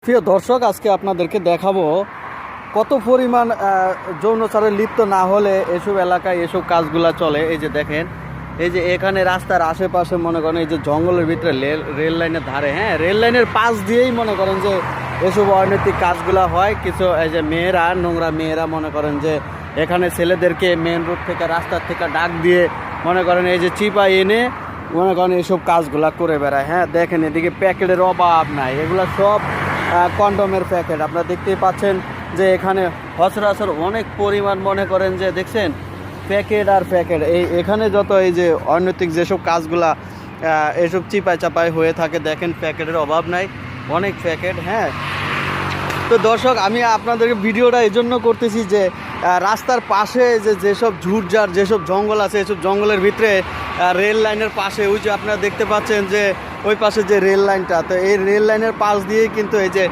প্রিয় দর্শক, আজকে আপনাদেরকে দেখাবো কত পরিমাণ যৌনাচারে লিপ্ত না হলে এসব এলাকায় এসব কাজগুলা চলে। এই যে দেখেন, এই যে এখানে রাস্তার আশেপাশে মনে করেন এই যে জঙ্গলের ভিতরে রেল লাইনের ধারে, হ্যাঁ, রেল লাইনের পাশ দিয়েই মনে করেন যে এসব অনৈতিক কাজগুলা হয়। কিছু এই যে মেয়েরা, নোংরা মেয়েরা মনে করেন যে এখানে ছেলেদেরকে মেন রোড থেকে, রাস্তার থেকে ডাক দিয়ে মনে করেন এই যে চিপা এনে মনে করেন এইসব কাজগুলা করে বেড়ায়। হ্যাঁ, দেখেন এদিকে প্যাকেটের অভাব নাই, এগুলা সব কন্ডমের প্যাকেট। আপনারা দেখতেই পাচ্ছেন যে এখানে সচরাচর অনেক পরিমাণ মনে করেন যে দেখছেন প্যাকেট আর প্যাকেট। এখানে যত এই যে অনৈতিক যেসব কাজগুলা এসব চিপায় চাপায় হয়ে থাকে, দেখেন প্যাকেটের অভাব নাই, অনেক প্যাকেট। হ্যাঁ, তো দর্শক, আমি আপনাদেরকে ভিডিওটা এই জন্য করতেছি যে রাস্তার পাশে যেসব ঝুটঝাড়, যেসব জঙ্গল আছে, এসব জঙ্গলের ভিতরে রেল লাইনের পাশে ওই যে আপনারা দেখতে পাচ্ছেন যে ওই পাশে যে রেল লাইনটা, তো এই রেল লাইনের পাশ দিয়েই কিন্তু এই যে